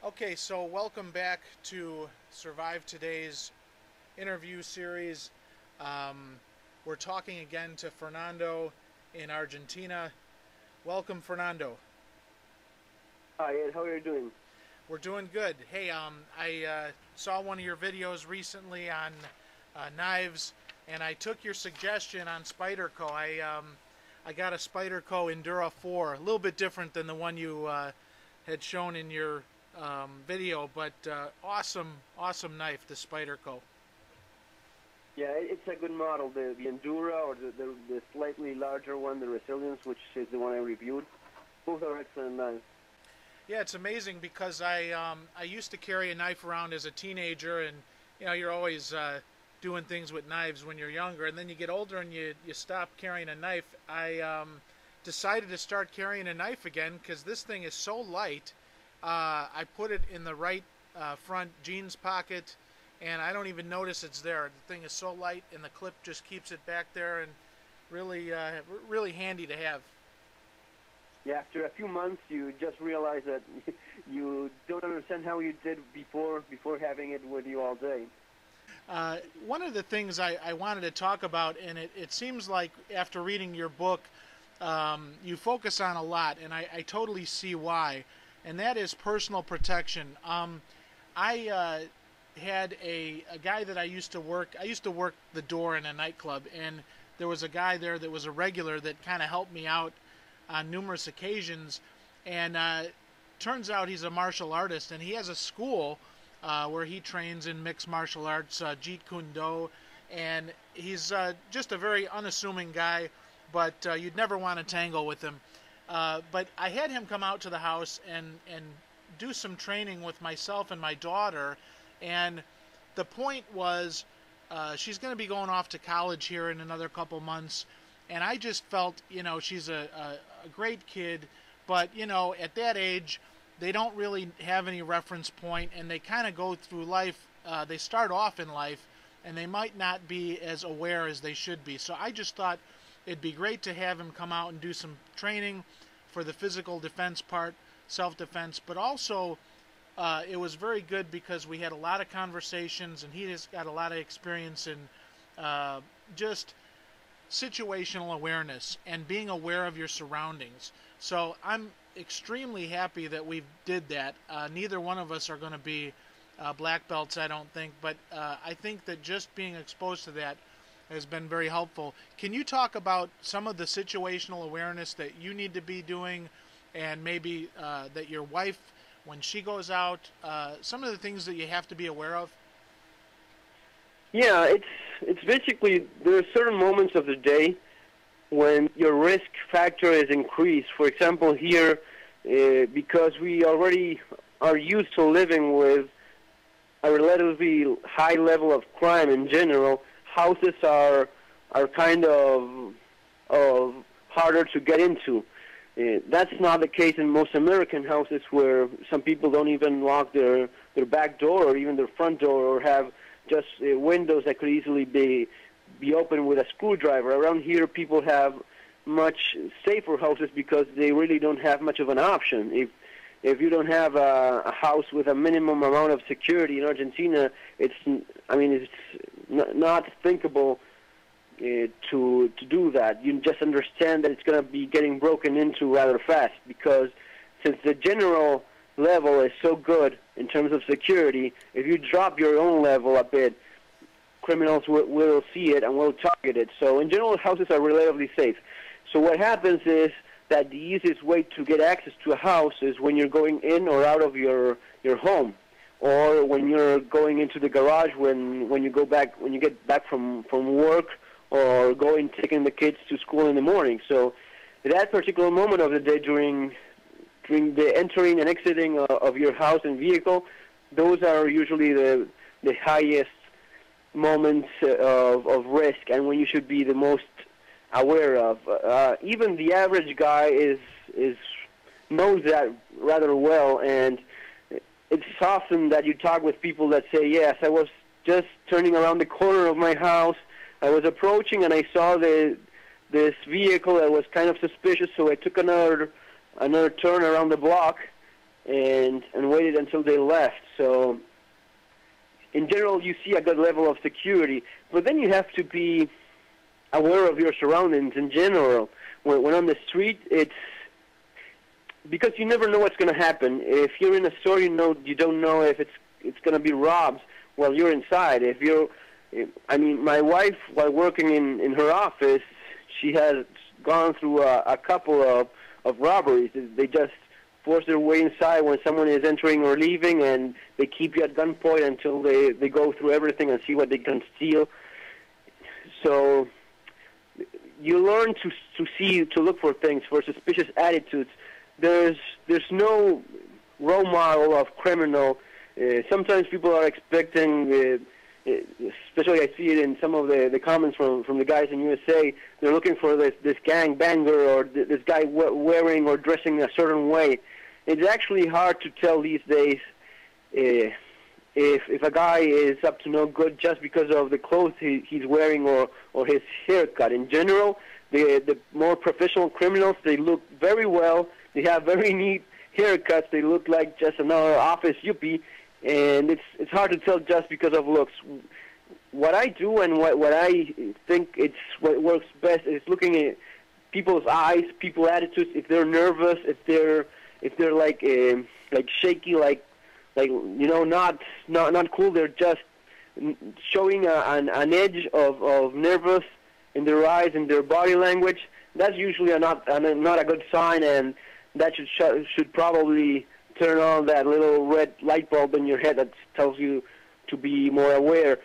Okay, so welcome back to Survive Today's interview series. We're talking again to Fernando in Argentina. Welcome, Fernando. Hi, Ed. How are you doing? We're doing good. Hey, I saw one of your videos recently on knives, and I took your suggestion on Spyderco. I got a Spyderco Endura 4, a little bit different than the one you had shown in your video, but awesome knife, the Spyderco. Yeah, it's a good model. The Endura, or the slightly larger one, the Resilience, which is the one I reviewed. Both are excellent knives. Yeah, it's amazing because I used to carry a knife around as a teenager, and you're always doing things with knives when you're younger, and then you get older and you stop carrying a knife. I decided to start carrying a knife again because this thing is so light. I put it in the right front jeans pocket, and I don't even notice it's there. The thing is so light, and the clip just keeps it back there, and really handy to have. Yeah, after a few months, you just realize that you don't understand how you did before having it with you all day. One of the things I wanted to talk about, and it seems like after reading your book, you focus on a lot, and I totally see why. And that is personal protection. I had a guy that I used to work the door in a nightclub, and there was a guy there that was a regular that kind of helped me out on numerous occasions. And turns out he's a martial artist, and he has a school where he trains in mixed martial arts, Jeet Kune Do, and he's just a very unassuming guy, but you'd never want to tangle with him. But I had him come out to the house and do some training with myself and my daughter, and the point was she's going to be going off to college here in another couple months, and I just felt, she's a great kid, but, at that age, they don't really have any reference point, and they kind of go through life, they start off in life, and they might not be as aware as they should be. So I just thought it'd be great to have him come out and do some training for the physical defense part, self-defense, but also it was very good because we had a lot of conversations, and he has got a lot of experience in just situational awareness and being aware of your surroundings. So I'm extremely happy that we did that. Neither one of us are going to be black belts, I don't think, but I think that just being exposed to that has been very helpful. Can you talk about some of the situational awareness that you need to be doing, and maybe that your wife, when she goes out, some of the things that you have to be aware of? Yeah, it's basically, there are certain moments of the day when your risk factor is increased. For example, here, because we already are used to living with a relatively high level of crime in general, houses are kind of harder to get into. That's not the case in most American houses, where some people don't even lock their back door or even their front door, or have just windows that could easily be opened with a screwdriver. Around here, people have much safer houses because they really don't have much of an option. If you don't have a house with a minimum amount of security in Argentina, it's not thinkable to do that. You just understand that it's going to be getting broken into rather fast, because since the general level is so good in terms of security, if you drop your own level a bit, criminals will see it and will target it. So in general, houses are relatively safe. So what happens is that the easiest way to get access to a house is when you're going in or out of your home, or when you're going into the garage when you get back from work, or taking the kids to school in the morning. So that particular moment of the day, during the entering and exiting of your house and vehicle, those are usually the highest moments of risk, and when you should be the most aware of. Even the average guy knows that rather well, and it's often that you talk with people that say, yes, I was just turning around the corner of my house, I was approaching, and I saw this vehicle that was kind of suspicious, so I took another turn around the block, and waited until they left. So in general, you see a good level of security, but then you have to be aware of your surroundings in general. When on the street, it's because you never know what's going to happen. If you're in a store, you don't know if it's going to be robbed while you're inside. My wife, while working in her office, she has gone through a couple of robberies. They just force their way inside when someone is entering or leaving, and they keep you at gunpoint until they go through everything and see what they can steal. So you learn to look for things, for suspicious attitudes. There's no role model of criminal. Sometimes people are expecting, especially I see it in some of the comments from the guys in USA, they're looking for this gang banger or this guy wearing or dressing a certain way. It's actually hard to tell these days if a guy is up to no good just because of the clothes he's wearing or his haircut. In general, the more professional criminals, they look very well. They have very neat haircuts. They look like just another office yuppie, and it's hard to tell just because of looks. What I do and what I think what works best is looking at people's eyes, people's attitudes. If they're nervous, if they're like shaky, like not cool. They're just showing an edge of nervous in their eyes and their body language. That's usually not a good sign, and that should probably turn on that little red light bulb in your head that tells you to be more aware.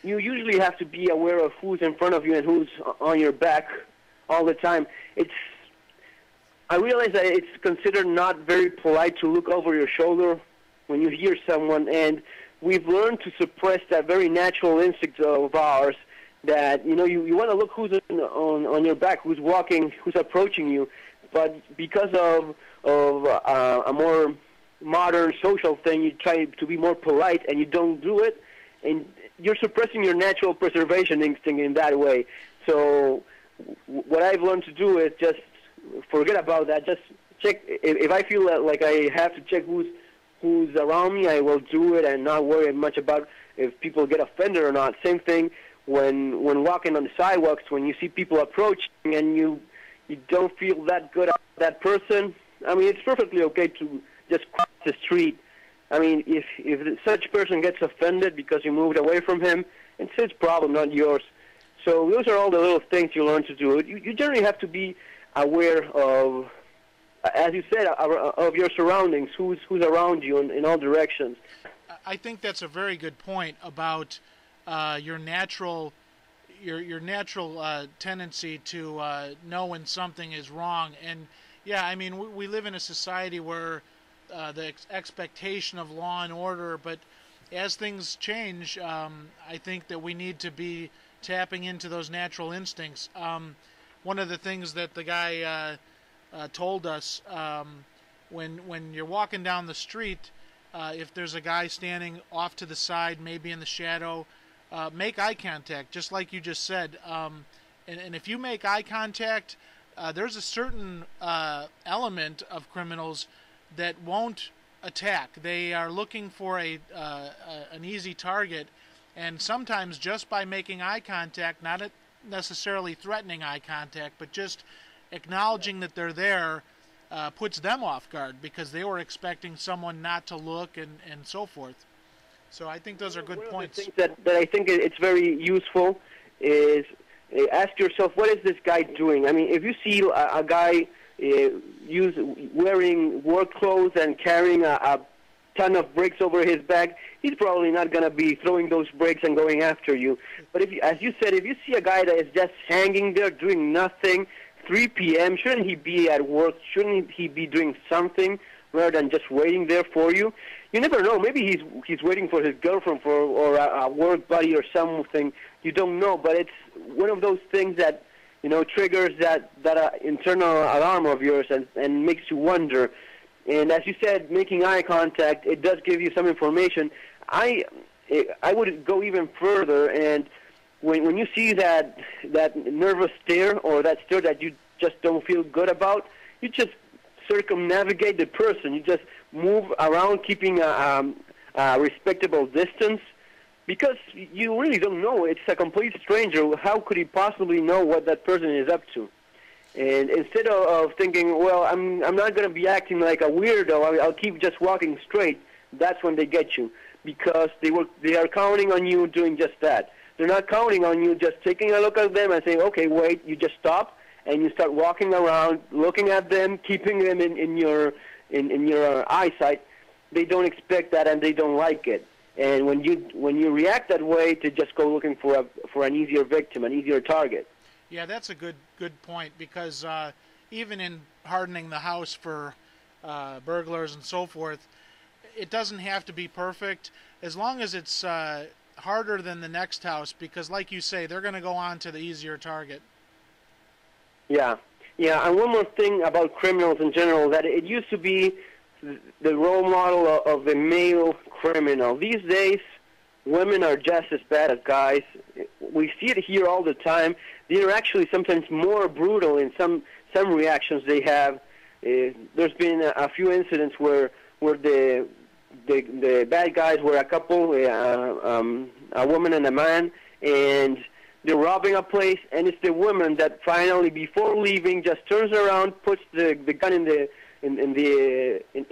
You usually have to be aware of who's in front of you and who's on your back all the time. I realize that it's considered not very polite to look over your shoulder when you hear someone, and we've learned to suppress that very natural instinct of ours that, you want to look who's on your back, who's walking, who's approaching you. But because of a more modern social thing, you try to be more polite, and you don't do it, and you're suppressing your natural preservation instinct in that way. So what I've learned to do is just forget about that. Just check. If I feel like I have to check who's around me, I will do it and not worry much about if people get offended or not. Same thing when walking on the sidewalks, when you see people approaching and you don't feel that good about that person. I mean, it's perfectly okay to just cross the street. I mean, if such person gets offended because you moved away from him, it's his problem, not yours. So those are all the little things you learn to do. You generally have to be aware of, as you said, of your surroundings, who's around you in all directions. I think that's a very good point about your natural tendency to know when something is wrong. And yeah, I mean, we live in a society where the expectation of law and order, but as things change, I think that we need to be tapping into those natural instincts. One of the things that the guy told us, when you're walking down the street, if there's a guy standing off to the side, maybe in the shadow, make eye contact, just like you just said. And if you make eye contact, there's a certain element of criminals that won't attack. They are looking for an easy target, and sometimes just by making eye contact, not necessarily threatening eye contact, but just acknowledging that they're there, puts them off guard because they were expecting someone not to look and so forth. So I think those are good points. One of the things that I think it's very useful is ask yourself, what is this guy doing? I mean, if you see a guy wearing work clothes and carrying a ton of bricks over his back, he's probably not going to be throwing those bricks and going after you. But as you said, if you see a guy that is just hanging there doing nothing, 3 p.m., shouldn't he be at work? Shouldn't he be doing something rather than just waiting there for you? You never know. Maybe he's waiting for his girlfriend or a work buddy or something. You don't know. But it's one of those things that triggers that internal alarm of yours and makes you wonder. And as you said, making eye contact, it does give you some information. I would go even further, and when you see that nervous stare or that stare that you just don't feel good about, you just circumnavigate the person. You just move around, keeping a respectable distance, because you really don't know. It's a complete stranger. How could he possibly know what that person is up to? And instead of thinking, well, I'm not going to be acting like a weirdo, I'll keep just walking straight, that's when they get you, because they are counting on you doing just that. They're not counting on you just taking a look at them and saying, okay, wait. You just stop and you start walking around, looking at them, keeping them in your eyesight. They don't expect that, and they don't like it. And when you react that way, to just go looking for an easier victim, an easier target. Yeah, that's a good point, because even in hardening the house for burglars and so forth, it doesn't have to be perfect, as long as it's harder than the next house, because like you say, they're going to go on to the easier target. Yeah, and one more thing about criminals in general, that it used to be the role model of the male criminal. These days, women are just as bad as guys. We see it here all the time. They're actually sometimes more brutal in some reactions they have. There's been a few incidents where the bad guys were a couple, a woman and a man, and they're robbing a place, and it's the woman that finally, before leaving, just turns around, puts the gun in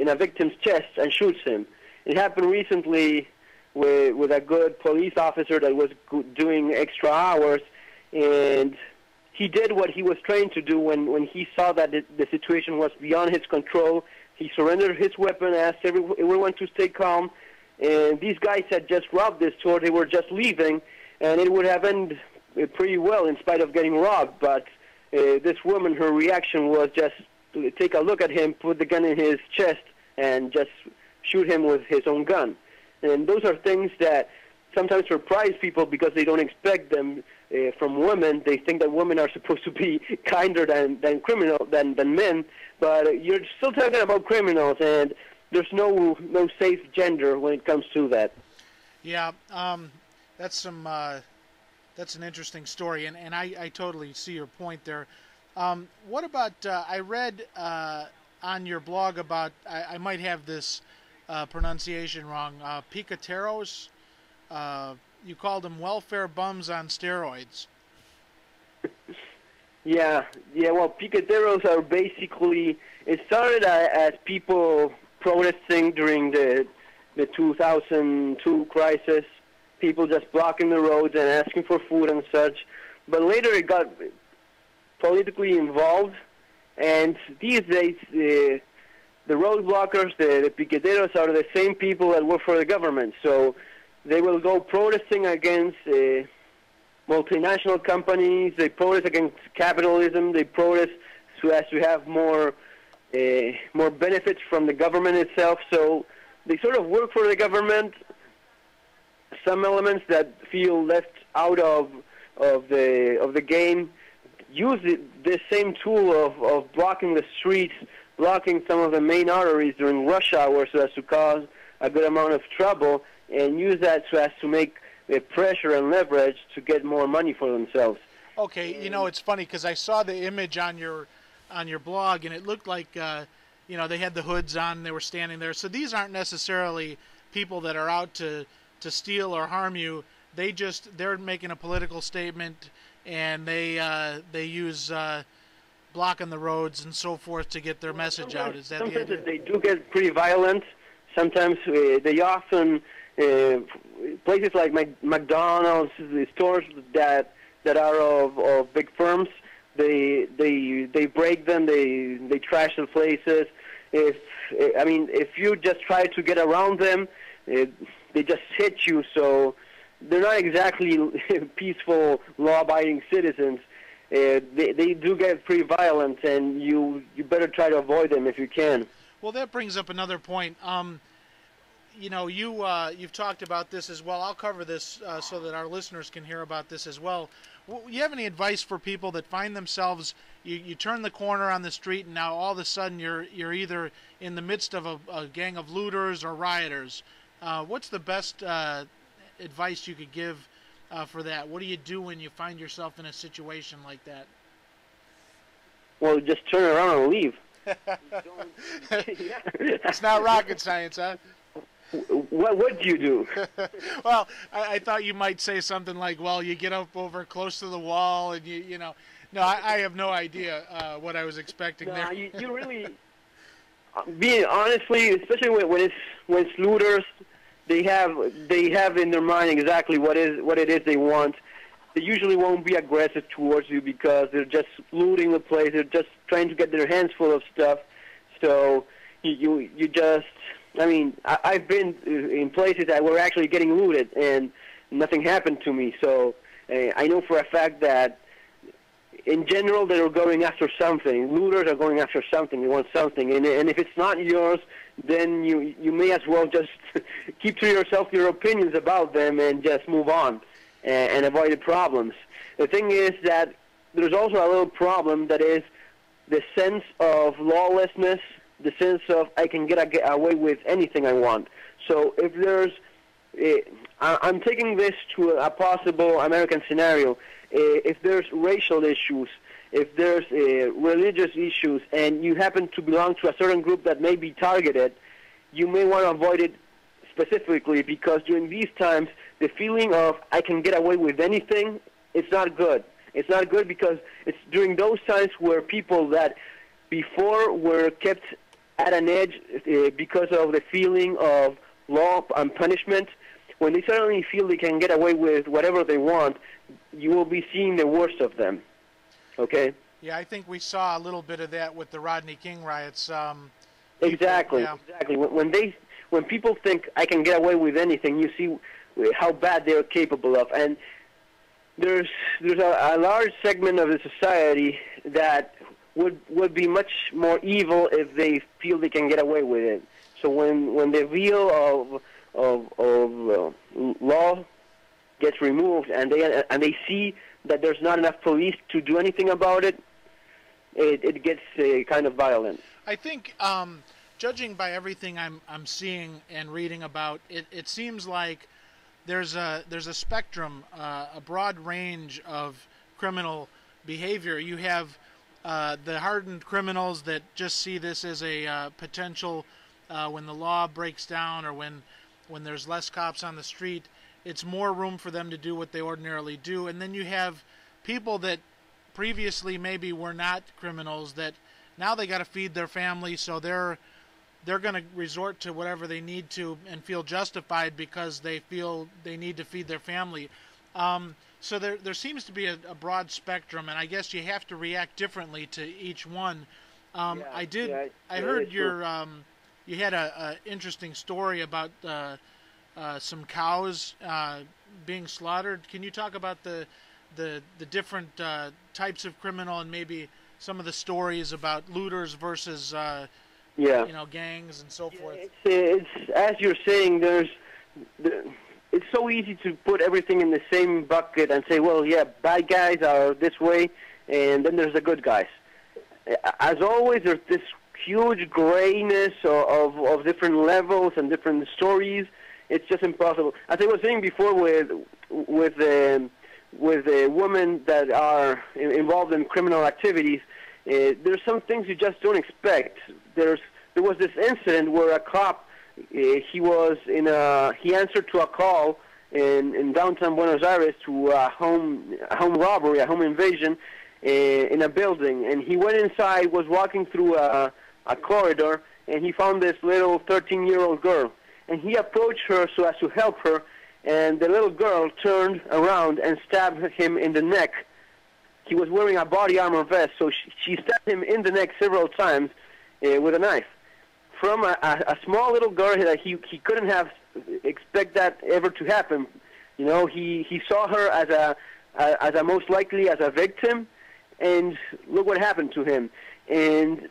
a victim's chest and shoots him. It happened recently with a good police officer that was doing extra hours, and he did what he was trained to do when he saw that the situation was beyond his control. He surrendered his weapon, asked everyone to stay calm, and these guys had just robbed this store. They were just leaving, and it would have ended pretty well in spite of getting robbed, but this woman, her reaction was just to take a look at him, put the gun in his chest, and just shoot him with his own gun. And those are things that sometimes surprise people because they don't expect them from women. They think that women are supposed to be kinder than men, but you're still talking about criminals, and there's no safe gender when it comes to that. Yeah, that's an interesting story, and I totally see your point there. What about, I read on your blog about, I might have this pronunciation wrong, piqueteros. You called them welfare bums on steroids. Yeah. Well, piqueteros are basically, it started as people protesting during the 2002 crisis, people just blocking the roads and asking for food and such. But later it got politically involved, and these days the roadblockers, the piqueteros, are the same people that work for the government. So they will go protesting against multinational companies. They protest against capitalism. They protest so as to have more benefits from the government itself. So they sort of work for the government. Some elements that feel left out of the game use this same tool of blocking the streets, blocking some of the main arteries during rush hour so as to cause a good amount of trouble, and use that so as to make the pressure and leverage to get more money for themselves. Okay, it's funny because I saw the image on your blog, and it looked like they had the hoods on, and they were standing there. So these aren't necessarily people that are out to steal or harm you. They're making a political statement, and they use blocking the roads and so forth to get their message out. Is that the idea? Sometimes they do get pretty violent. Sometimes they often places like McDonald's, the stores that are of big firms, they break them. They trash the places. If you just try to get around them, they just hit you. So they're not exactly peaceful, law-abiding citizens. They do get pretty violent, and you better try to avoid them if you can. Well, that brings up another point. You've talked about this as well. I'll cover this so that our listeners can hear about this as well. You have any advice for people that find themselves, you turn the corner on the street, and now all of a sudden you're either in the midst of a gang of looters or rioters? What's the best advice you could give for that? What do you do when you find yourself in a situation like that? Well, just turn around and leave. Yeah. It's not rocket science, huh? What would you do? Well, I thought you might say something like, well, you get up over close to the wall and you know. No, I have no idea what I was expecting there. No, you really, being honestly, especially when it's looters, they have in their mind exactly what it is they want. They usually won't be aggressive towards you because they're just looting the place. They're just trying to get their hands full of stuff. So you just, I mean, I've been in places that were actually getting looted and nothing happened to me. So I know for a fact that in general they're going after something. Looters are going after something. They want something, and if it's not yours, then you may as well just keep to yourself your opinions about them and just move on and avoid the problems. The thing is that there's also a little problem that is the sense of lawlessness, the sense of I can get away with anything I want. So if there's, I'm taking this to a possible American scenario. If there's racial issues, if there's religious issues, and you happen to belong to a certain group that may be targeted, you may want to avoid it specifically because during these times, the feeling of I can get away with anything, it's not good. It's not good because it's during those times where people that before were kept at an edge because of the feeling of law and punishment, when they suddenly feel they can get away with whatever they want, you will be seeing the worst of them. Okay? Yeah, I think we saw a little bit of that with the Rodney King riots. Exactly. Yeah. Exactly. When people think I can get away with anything, you see how bad they are capable of. And there's a large segment of the society that would be much more evil if they feel they can get away with it. So when the wheel of law gets removed and they see that there's not enough police to do anything about it, it gets kind of violent. I think, judging by everything I'm seeing and reading about, it seems like there's a spectrum, a broad range of criminal behavior. You have the hardened criminals that just see this as a potential when the law breaks down or when there's less cops on the street. It's more room for them to do what they ordinarily do. And then you have people that previously maybe were not criminals that now they got to feed their family, so they're going to resort to whatever they need to and feel justified because they feel they need to feed their family. So there seems to be a broad spectrum, and I guess you have to react differently to each one. I heard you had a interesting story about some cows being slaughtered. Can you talk about the different types of criminal and maybe some of the stories about looters versus gangs and so forth? It's as you're saying. It's so easy to put everything in the same bucket and say, well, yeah, bad guys are this way, and then there's the good guys. As always, there's this huge grayness of different levels and different stories. It's just impossible. As I was saying before, with women that are involved in criminal activities, there's some things you just don't expect. There was this incident where a cop he answered to a call in downtown Buenos Aires to a home robbery, a home invasion in a building, and he went inside, was walking through a corridor, and he found this little 13-year-old girl. And he approached her so as to help her, and the little girl turned around and stabbed him in the neck. He was wearing a body armor vest, so she stabbed him in the neck several times with a knife. From a small little girl that he couldn't have expect that ever to happen. You know, he saw her as a most likely as a victim, and look what happened to him. And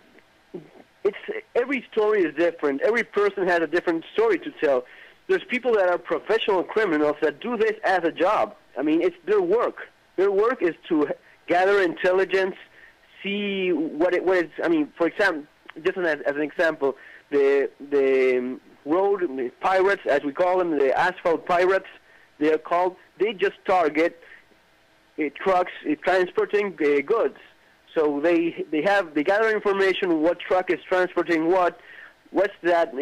every story is different. Every person has a different story to tell. There's people that are professional criminals that do this as a job. I mean, it's their work. Their work is to gather intelligence, see what is. I mean, for example, just as an example, the road pirates, as we call them, the asphalt pirates, they are called. They just target trucks transporting goods. So they gather information what truck is transporting what's that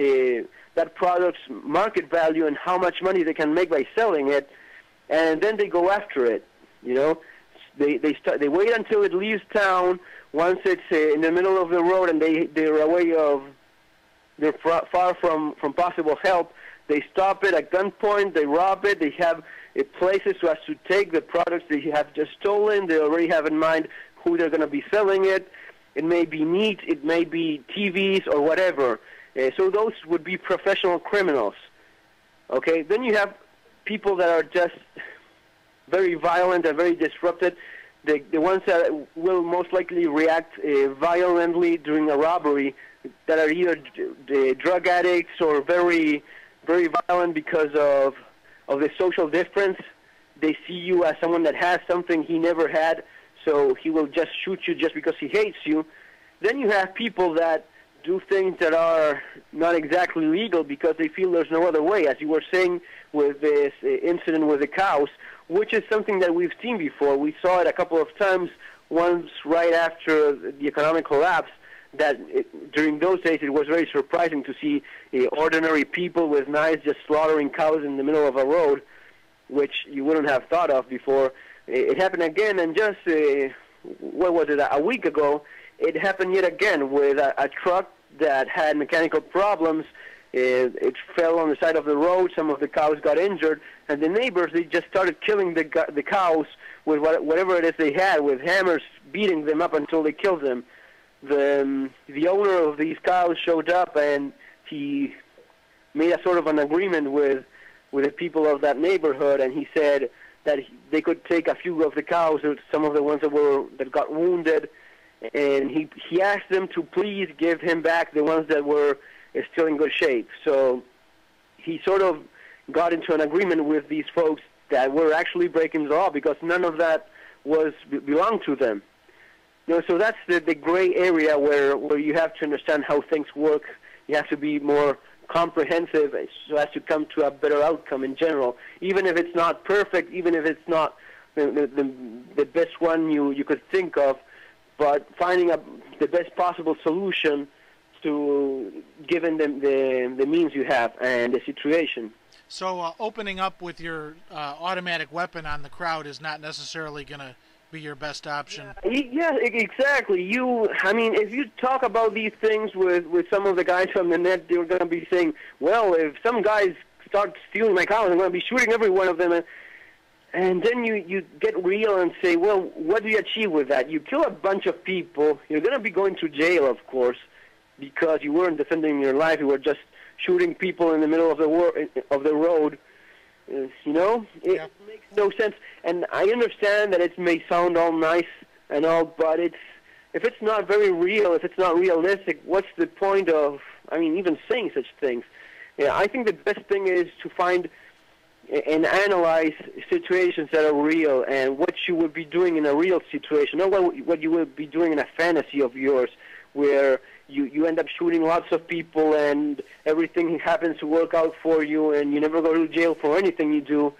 product's market value and how much money they can make by selling it, and then they go after it. You know, they wait until it leaves town. Once it's in the middle of the road and they're far from possible help, they stop it at gunpoint. They rob it. They have places so as to take the products they have just stolen. They already have in mind who they're going to be selling it. It may be meat, it may be TVs or whatever. So those would be professional criminals. Okay, then you have people that are just very violent and very disrupted. The ones that will most likely react violently during a robbery, that are either drug addicts or very, very violent because of the social difference. They see you as someone that has something he never had, so he will just shoot you just because he hates you. Then you have people that do things that are not exactly legal because they feel there's no other way, as you were saying with this incident with the cows, which is something that we've seen before. We saw it a couple of times, once right after the economic collapse, that during those days it was very surprising to see ordinary people with knives just slaughtering cows in the middle of a road, which you wouldn't have thought of before. It happened again, and just, what was it, a week ago, it happened yet again with a truck that had mechanical problems. It fell on the side of the road. Some of the cows got injured, and the neighbors, they just started killing the cows with whatever it is they had, with hammers, beating them up until they killed them. The owner of these cows showed up, and he made a sort of an agreement with the people of that neighborhood, and he said that they could take a few of the cows, some of the ones that got wounded, and he asked them to please give him back the ones that were still in good shape. So he sort of got into an agreement with these folks that were actually breaking the law because none of that belonged to them. You know, so that's the gray area where you have to understand how things work. You have to be more comprehensive so as to come to a better outcome in general, even if it's not perfect, even if it's not the best one you could think of, but finding the best possible solution to given the means you have and the situation. So opening up with your automatic weapon on the crowd is not necessarily going to be your best option. Yeah, exactly. If you talk about these things with some of the guys from the net, they're going to be saying, well, if some guys start stealing my cows, I'm going to be shooting every one of them. And then you get real and say, well, what do you achieve with that? You kill a bunch of people. You're going to be going to jail, of course, because you weren't defending your life. You were just shooting people in the middle of the road. It makes no sense. And I understand that it may sound all nice and all, but if it's not very real, if it's not realistic, what's the point of, even saying such things? Yeah, I think the best thing is to find and analyze situations that are real and what you would be doing in a real situation, not what you would be doing in a fantasy of yours where you end up shooting lots of people and everything happens to work out for you and you never go to jail for anything you do.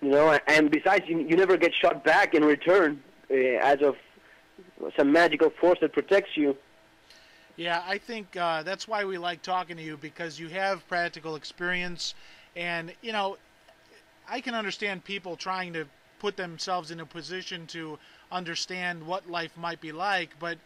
And besides, you never get shot back in return as of some magical force that protects you. Yeah, I think that's why we like talking to you, because you have practical experience. And, I can understand people trying to put themselves in a position to understand what life might be like. But,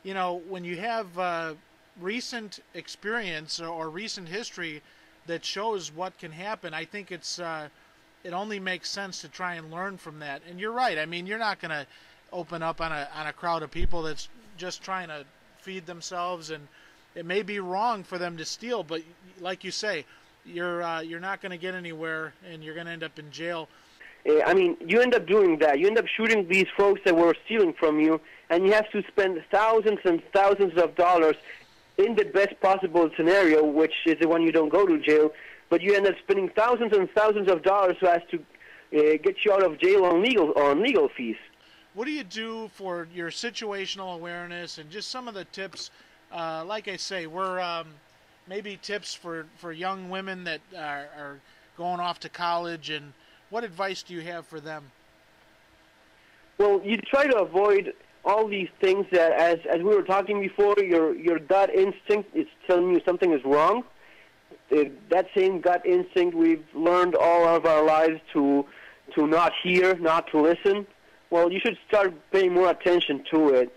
when you have recent experience or recent history that shows what can happen, I think it only makes sense to try and learn from that. And you're right. You're not going to open up on a crowd of people that's just trying to feed themselves, and it may be wrong for them to steal, but like you say, you're not going to get anywhere, and you're going to end up in jail. You end up doing that. You end up shooting these folks that were stealing from you, and you have to spend thousands and thousands of dollars in the best possible scenario, which is the one you don't go to jail, but you end up spending thousands and thousands of dollars so as to get you out of jail on legal fees. What do you do for your situational awareness and just some of the tips? Like I say, we're maybe tips for young women that are going off to college, and what advice do you have for them? Well, you try to avoid all these things that, as we were talking before, your gut instinct is telling you something is wrong. That same gut instinct we've learned all of our lives to not hear, not to listen. Well, you should start paying more attention to it.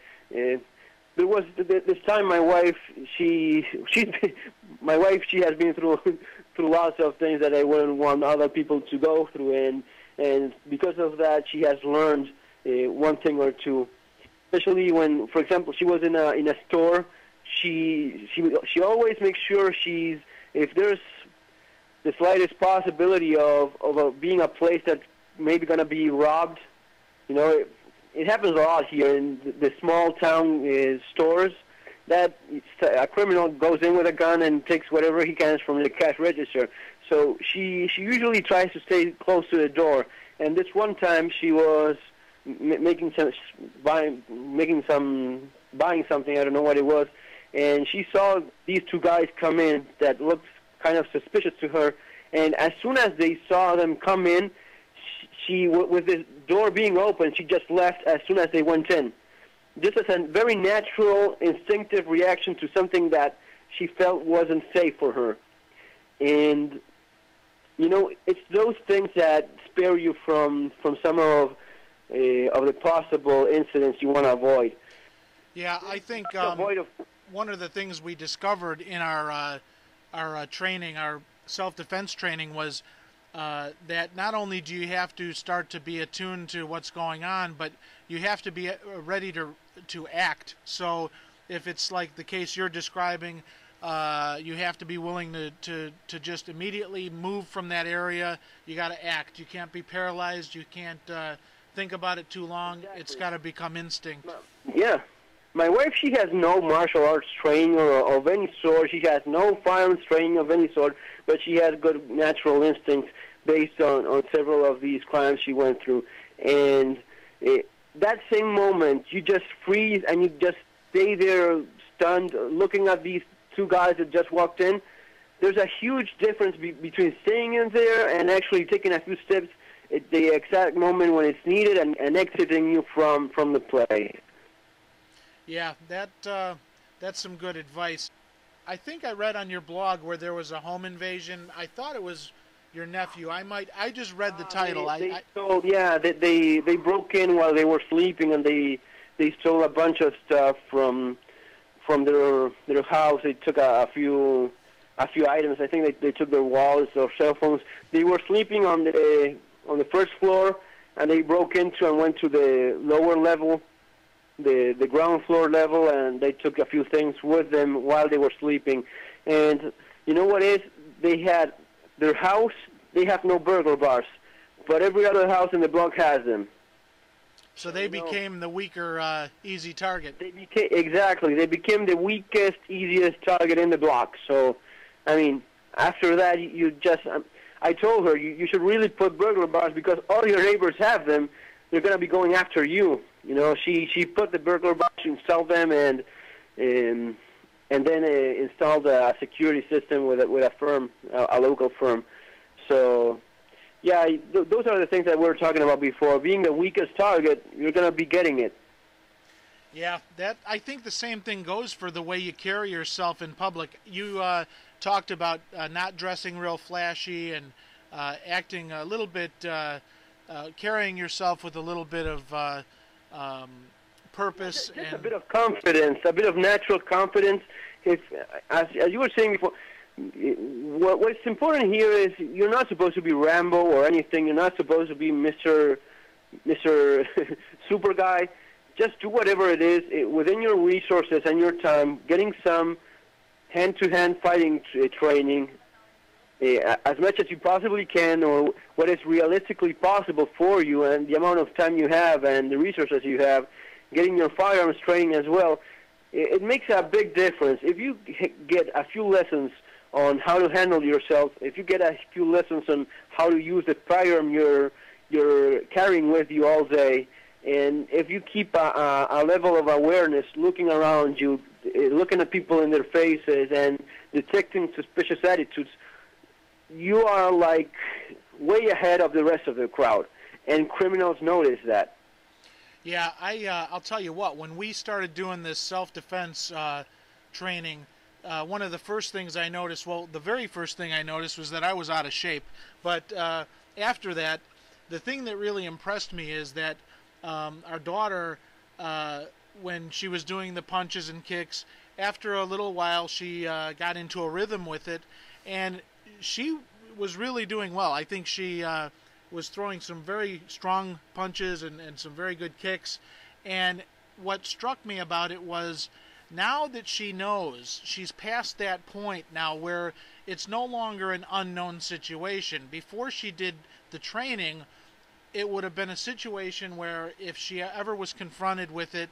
There was this time my wife, she has been through lots of things that I wouldn't want other people to go through, and because of that, she has learned one thing or two. Especially when, for example, she was in a store, she always makes sure if there's the slightest possibility of being a place that's maybe going to be robbed, it happens a lot here in the small town stores, that a criminal goes in with a gun and takes whatever he can from the cash register. So she usually tries to stay close to the door. And this one time she was buying something, I don't know what it was, and she saw these two guys come in that looked kind of suspicious to her. And as soon as they saw them come in, she, with the door being open, she just left as soon as they went in. This is a very natural, instinctive reaction to something that she felt wasn't safe for her. And, it's those things that spare you from some of the possible incidents you want to avoid. Yeah, I think one of the things we discovered in our training, our self-defense training, was that not only do you have to start to be attuned to what's going on, but you have to be ready to act. So if it's like the case you're describing, you have to be willing to just immediately move from that area. You got to act. You can't be paralyzed. You can't think about it too long. Exactly. It's got to become instinct. Yeah. My wife, she has no martial arts training or of any sort. She has no firearms training of any sort, but she has good natural instincts based on several of these crimes she went through. And that same moment, you just freeze and you just stay there stunned, looking at these two guys that just walked in. There's a huge difference between staying in there and actually taking a few steps at the exact moment when it's needed and exiting you from the play. Yeah, that's some good advice. I think I read on your blog where there was a home invasion. I thought it was your nephew. I just read the title. They broke in while they were sleeping, and they stole a bunch of stuff from their house. They took a few items. I think they took their wallets or cell phones. They were sleeping on the first floor, and they broke into and went to the lower level, the ground floor level, and they took a few things with them while they were sleeping. And you know what is? They had their house. They have no burglar bars, but every other house in the block has them. So they became the weaker, easy target. Exactly. They became the weakest, easiest target in the block. So, I mean, after that, you just... I told her, you should really put burglar bars because all your neighbors have them. They're going to be going after you. She put the burglar bars, she installed them, and then installed a security system with a firm, a local firm. So... yeah, those are the things that we were talking about before. Being the weakest target, you're going to be getting it. Yeah, I think the same thing goes for the way you carry yourself in public. You talked about not dressing real flashy and acting a little bit, carrying yourself with a little bit of purpose. Just a bit of confidence, a bit of natural confidence. As you were saying before, what's important here is you're not supposed to be Rambo or anything. You're not supposed to be Mr. Super Guy. Just do whatever it is within your resources and your time, getting some hand-to-hand fighting training as much as you possibly can, or what is realistically possible for you and the amount of time you have and the resources you have, getting your firearms training as well. It makes a big difference. If you get a few lessons on how to handle yourself, if you get a few lessons on how to use the firearm you're carrying with you all day, and if you keep a level of awareness, looking around you, looking at people in their faces and detecting suspicious attitudes, you are like way ahead of the rest of the crowd, and criminals notice that. Yeah, I'll tell you what. When we started doing this self-defense training, one of the first things I noticed, well, the very first thing I noticed was that I was out of shape. But after that, the thing that really impressed me is that our daughter, when she was doing the punches and kicks, after a little while she got into a rhythm with it, and she was really doing well. I think she was throwing some very strong punches and some very good kicks. And what struck me about it was, now that she knows, she's past that point now where it's no longer an unknown situation. Before she did the training, it would have been a situation where if she ever was confronted with it,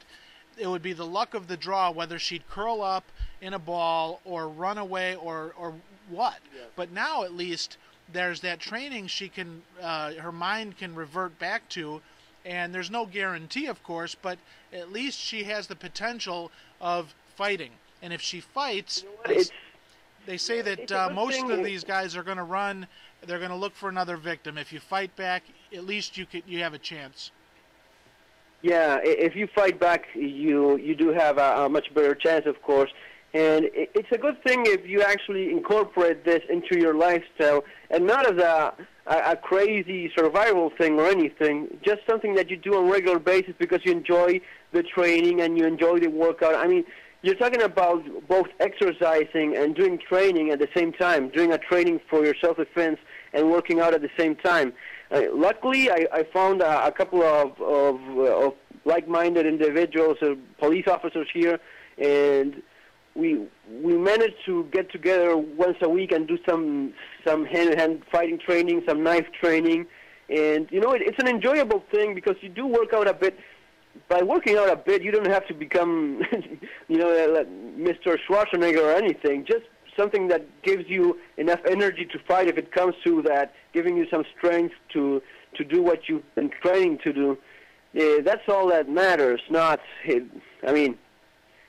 it would be the luck of the draw whether she'd curl up in a ball or run away or what. Yeah. But now at least there's that training she can, her mind can revert back to, and there's no guarantee, of course, but at least she has the potential of fighting. And if she fights, they say that most of these guys are going to run. They're going to look for another victim. If you fight back, at least you have a chance. Yeah, if you fight back, you do have a much better chance, of course. And it's a good thing if you actually incorporate this into your lifestyle, and not as a crazy survival thing or anything, just something that you do on a regular basis because you enjoy the training and you enjoy the workout. I mean, you're talking about both exercising and doing training at the same time, doing a training for your self-defense and working out at the same time. Luckily, I found a couple of like-minded individuals, police officers here, and we managed to get together once a week and do some hand-to-hand fighting training, some knife training, and you know it's an enjoyable thing because you do work out a bit. By working out a bit, you don't have to become, you know, like Mr. Schwarzenegger or anything. Just something that gives you enough energy to fight if it comes to that, giving you some strength to do what you've been training to do. That's all that matters. Not, I mean,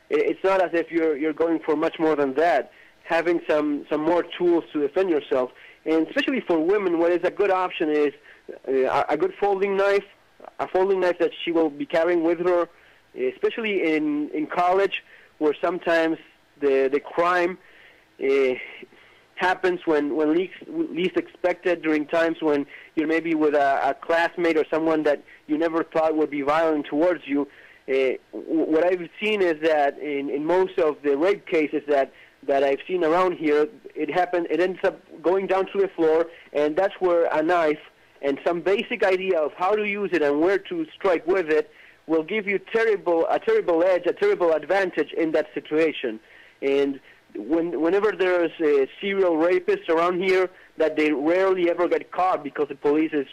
it's not as if you're going for much more than that. Having some more tools to defend yourself, and especially for women, what is a good option is a good folding knife, a folding knife that she will be carrying with her, especially in college, where sometimes the crime happens when least expected, during times when you're maybe with a classmate or someone that you never thought would be violent towards you. What I've seen is that in most of the rape cases that I've seen around here, it ends up going down to the floor, and that's where a knife and some basic idea of how to use it and where to strike with it will give you a terrible edge, a terrible advantage in that situation. And whenever there's serial rapists around here, that they rarely ever get caught because the police is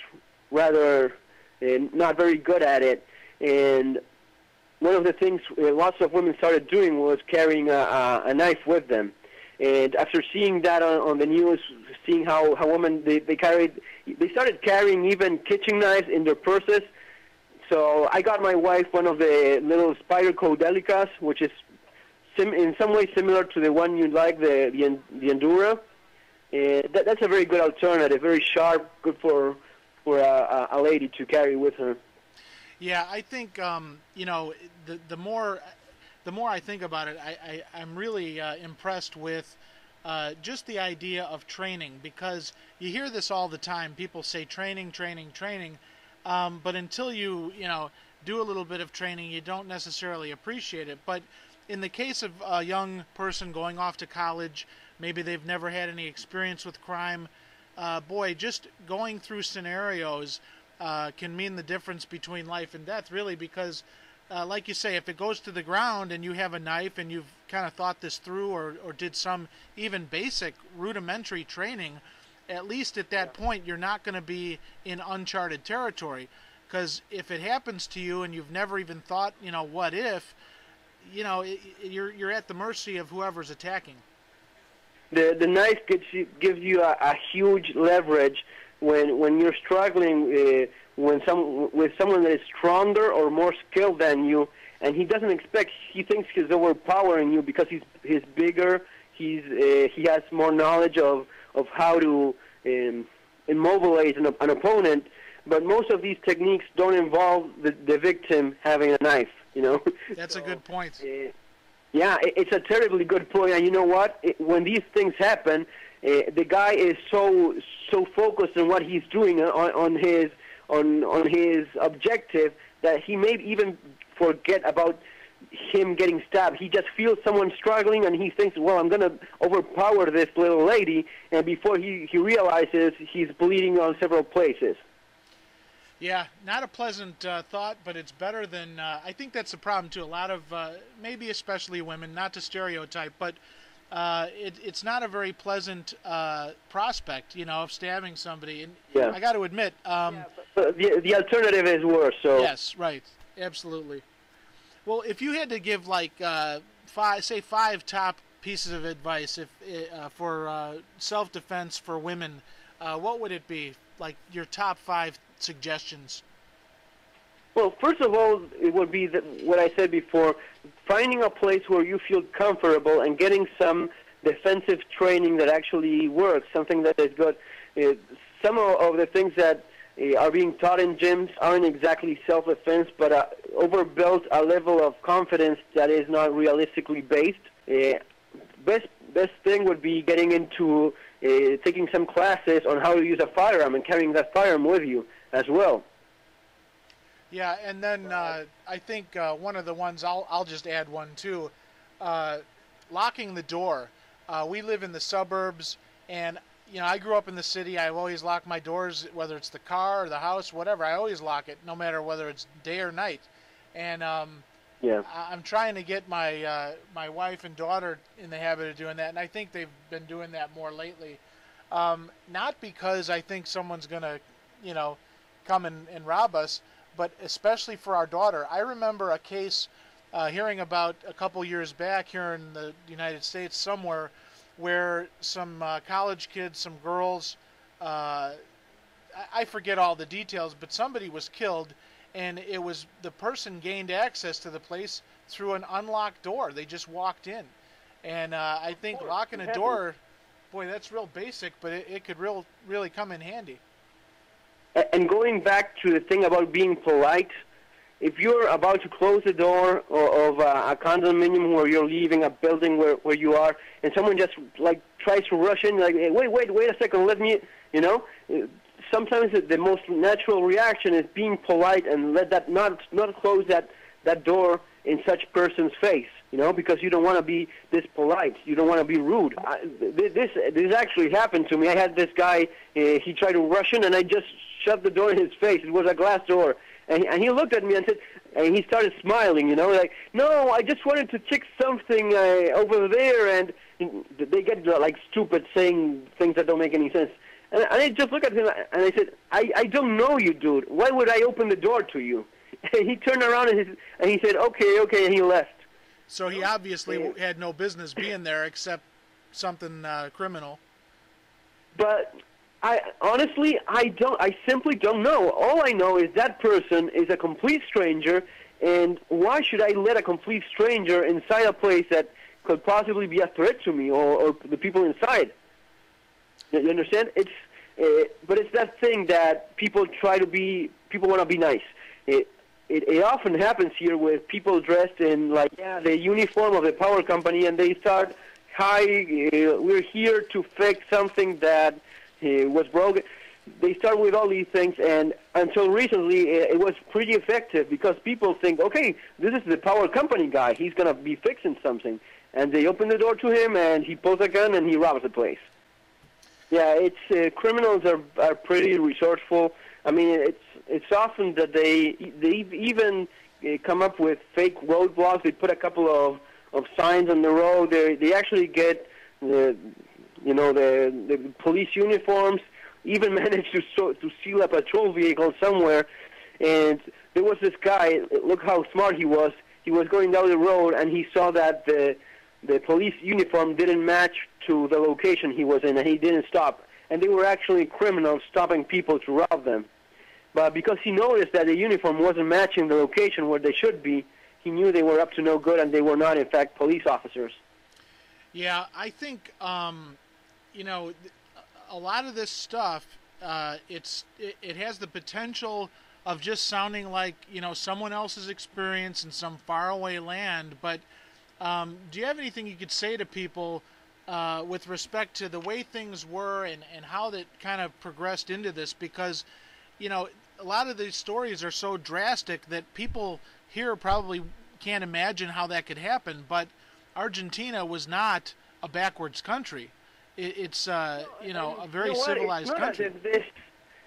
rather not very good at it. And one of the things lots of women started doing was carrying a knife with them. And after seeing that on the news, seeing how women, they started carrying even kitchen knives in their purses. So I got my wife one of the little Spyderco Delicas, which is in some way similar to the one you like, the Endura. That's a very good alternative, very sharp, good for a lady to carry with her. Yeah, I think you know, the more I think about it, I'm really impressed with just the idea of training, because you hear this all the time. People say training, but until you do a little bit of training, you don't necessarily appreciate it. But in the case of a young person going off to college, maybe they've never had any experience with crime, boy, just going through scenarios can mean the difference between life and death, really, because like you say, if it goes to the ground and you have a knife and you've kind of thought this through or did some even basic rudimentary training, at least at that point you're not going to be in uncharted territory. Because if it happens to you and you've never even thought, what if, you're at the mercy of whoever's attacking. The knife gives you a huge leverage when you're struggling with someone that is stronger or more skilled than you, and he doesn't expect. He thinks he's overpowering you because he's bigger. He has more knowledge of how to immobilize an opponent. but most of these techniques don't involve the victim having a knife, you know. That's a good point. Yeah, it's a terribly good point. And you know what? When these things happen, the guy is so focused on what he's doing on his objective that he may even forget about him getting stabbed. He just feels someone struggling, and he thinks, well, I'm going to overpower this little lady, and before he realizes, he's bleeding on several places. Yeah, not a pleasant thought, but it's better than, I think that's the problem too. A lot of, maybe especially women, not to stereotype, but it's not a very pleasant prospect, you know, of stabbing somebody. And yeah. I got to admit. But the alternative is worse. So. Yes, right. Absolutely. Well, if you had to give like five top pieces of advice for self-defense for women, what would it be? Like your top 5 suggestions? Well, first of all, it would be what I said before, finding a place where you feel comfortable and getting some defensive training that actually works, something that is good. Some of the things that are being taught in gyms aren't exactly self-defense, but overbuilt a level of confidence that is not realistically based. Best thing would be getting into taking some classes on how to use a firearm and carrying that firearm with you as well. Yeah, and then I think one of the ones, I'll just add one too, locking the door. We live in the suburbs, and you know, I grew up in the city. I always lock my doors, whether it's the car or the house, whatever. I always lock it, no matter whether it's day or night. And yeah. I'm trying to get my my wife and daughter in the habit of doing that, and I think they've been doing that more lately. Not because I think someone's going to, you know, come and rob us, but especially for our daughter. I remember a case hearing about a couple years back here in the United States somewhere where some college kids, some girls, I forget all the details, but somebody was killed, and it was the person gained access to the place through an unlocked door. They just walked in. And I think locking a door, boy, that's real basic, but it could really come in handy. And going back to the thing about being polite, if you're about to close the door of a condominium where you're leaving a building where you are, and someone just like tries to rush in, like, hey, wait a second, let me, you know, sometimes the most natural reaction is being polite and let that not close that door in such person's face, you know, because you don't want to be this polite. You don't want to be rude. This actually happened to me. I had this guy, he tried to rush in, and I just shut the door in his face. It was a glass door. And he looked at me and said, and he started smiling, you know, like, no, I just wanted to check something over there. And they get like stupid saying things that don't make any sense. And I just looked at him and I said, I don't know you, dude. Why would I open the door to you? And he turned around and he said, okay, and he left. So he obviously had no business being there except something criminal. But honestly, I simply don't know. All I know is that person is a complete stranger, and why should I let a complete stranger inside a place that could possibly be a threat to me or the people inside? You understand? But it's that thing that people want to be nice. It often happens here with people dressed in the uniform of the power company, and they start, hi, we're here to fix something that was broken. They start with all these things, and until recently, it was pretty effective because people think, okay, this is the power company guy. He's going to be fixing something. And they open the door to him, and he pulls a gun, and he robs the place. Yeah, criminals are pretty resourceful. I mean, it's often that they even come up with fake roadblocks. They put a couple of signs on the road. They actually get the police uniforms. Even managed to steal a patrol vehicle somewhere. And there was this guy. Look how smart he was. He was going down the road, and he saw that the police uniform didn't match to the location he was in, and he didn't stop. And they were actually criminals stopping people to rob them. But because he noticed that the uniform wasn't matching the location where they should be, he knew they were up to no good, and they were not, in fact, police officers. Yeah, I think, a lot of this stuff, it has the potential of just sounding like, you know, someone else's experience in some faraway land. But do you have anything you could say to people with respect to the way things were and how that kind of progressed into this? Because, you know, a lot of these stories are so drastic that people here probably can't imagine how that could happen. But Argentina was not a backwards country. It's you know, a very civilized country.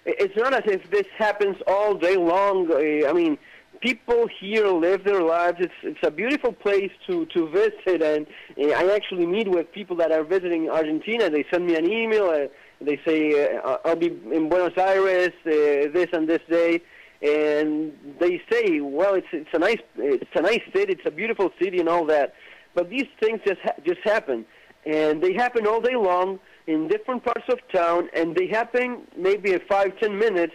It's not as if this happens all day long. I mean, people here live their lives. It's a beautiful place to visit, and I actually meet with people that are visiting Argentina. They send me an email. They say, I'll be in Buenos Aires this and this day, and they say, well, it's a nice city. It's a beautiful city and all that. But these things just happen, and they happen all day long in different parts of town, and they happen maybe in 5-10 minutes.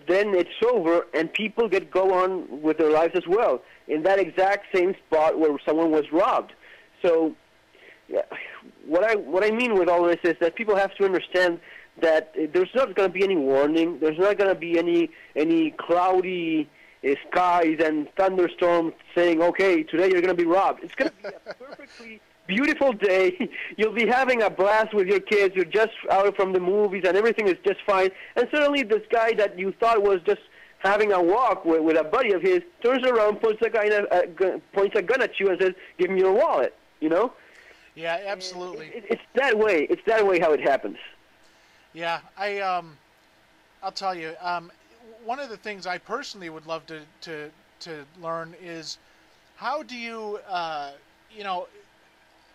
Then it's over, and people go on with their lives as well in that exact same spot where someone was robbed. So, yeah, what I mean with all this is that people have to understand that there's not going to be any warning. There's not going to be any cloudy skies and thunderstorms saying, okay, today you're going to be robbed. It's going to be a perfectly beautiful day. You'll be having a blast with your kids. You're just out from the movies, and everything is just fine. And suddenly this guy that you thought was just having a walk with a buddy of his turns around, points a gun at you and says, give me your wallet, you know? Yeah, absolutely. It's that way. It's that way how it happens. Yeah, I'll tell you, one of the things I personally would love to learn is how do you, you know,